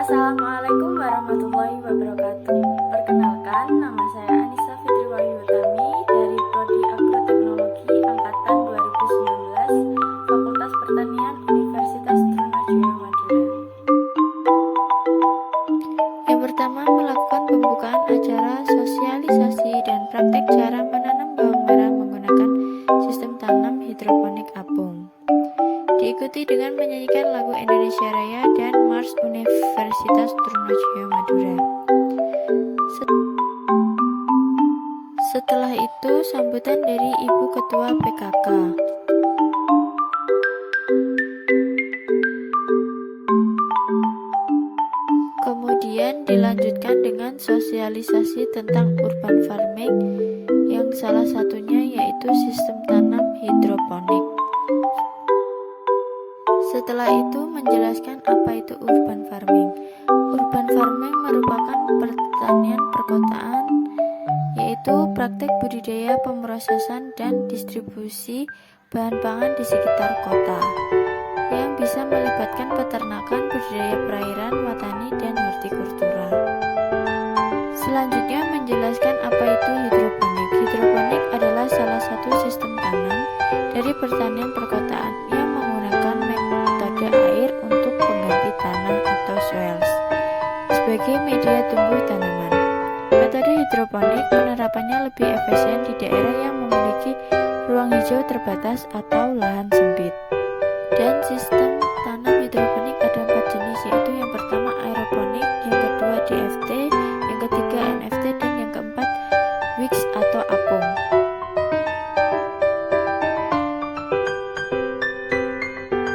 Assalamualaikum warahmatullahi wabarakatuh. Perkenalkan, nama saya Anissa Fitri Wahyu Utami dari Prodi Agroteknologi Angkatan 2019, Fakultas Pertanian Universitas Trunajaya Madura. Yang pertama, melakukan pembukaan acara sosialisasi dan praktek cara menanam bawang merah menggunakan sistem tanam hidroponik apung. Diikuti dengan menyanyikan lagu Indonesia Raya dan Mars Universitas Trunajaya Madura. Setelah itu, sambutan dari Ibu Ketua PKK. Kemudian dilanjutkan dengan sosialisasi tentang urban farming yang salah satunya yaitu sistem tanam hidroponik. Setelah itu menjelaskan apa itu urban farming. Urban farming merupakan pertanian perkotaan, yaitu praktek budidaya, pemrosesan, dan distribusi bahan pangan di sekitar kota, yang bisa melibatkan peternakan, budidaya perairan, watani, dan hortikultura. Selanjutnya menjelaskan apa itu hidroponik. Hidroponik adalah salah satu sistem tanam dari pertanian perkotaan yang menggunakan metode air untuk pengganti tanah atau soils sebagai media tumbuh tanaman. Metode hidroponik penerapannya lebih efisien di daerah yang memiliki ruang hijau terbatas atau lahan sempit. Dan sistem tanam hidroponik ada 4 jenis, yaitu yang pertama aeroponik, yang kedua DFT, yang ketiga NFT, dan yang keempat Wix atau apung.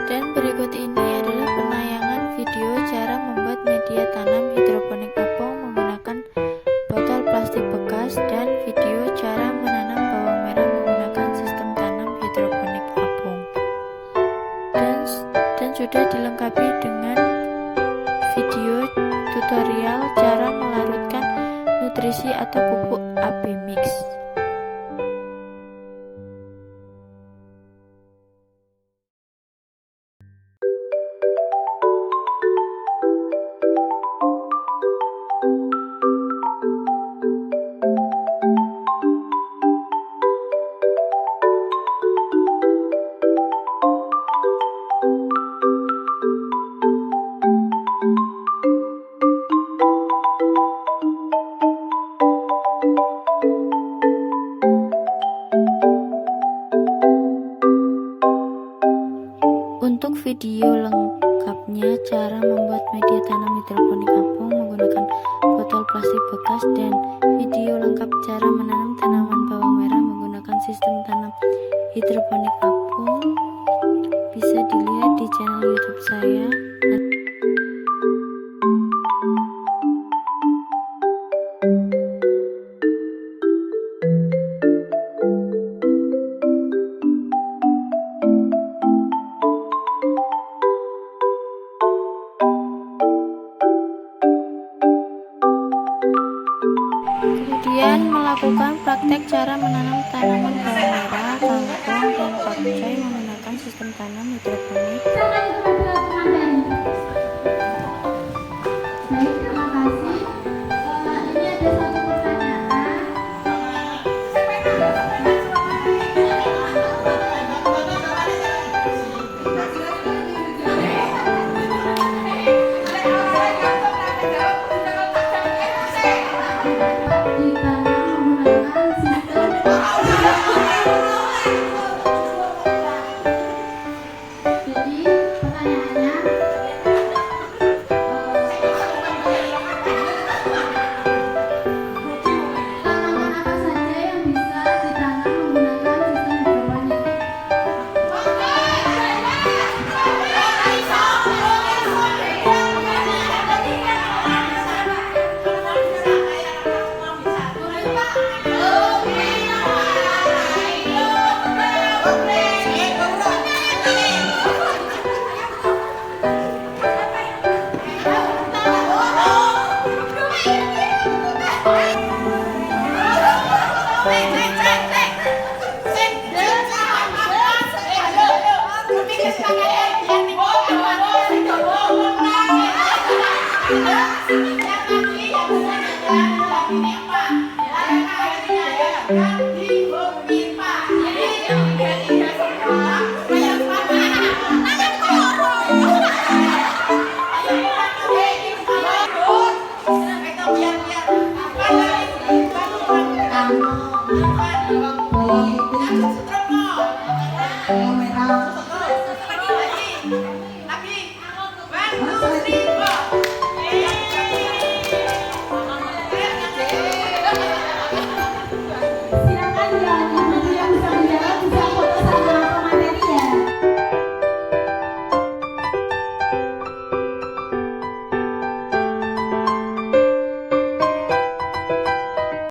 Dan berikut ini adalah penayangan video cara membuat media tanam hidroponik apung menggunakan botol plastik bekas dan video cara menanam bawang merah menggunakan sistem tanam hidroponik apung. Dan sudah dilengkapi dengan video tutorial cara melarutkan nutrisi atau pupuk AB mix. Untuk video lengkapnya cara membuat media tanam hidroponik apung menggunakan botol plastik bekas dan video lengkap cara menanam tanaman bawang merah menggunakan sistem tanam hidroponik apung bisa dilihat di channel YouTube saya. Kemudian melakukan praktek cara menanam tanaman bawang merah, kangkung, dan pakcoy menggunakan sistem tanam hidroponik. kasih.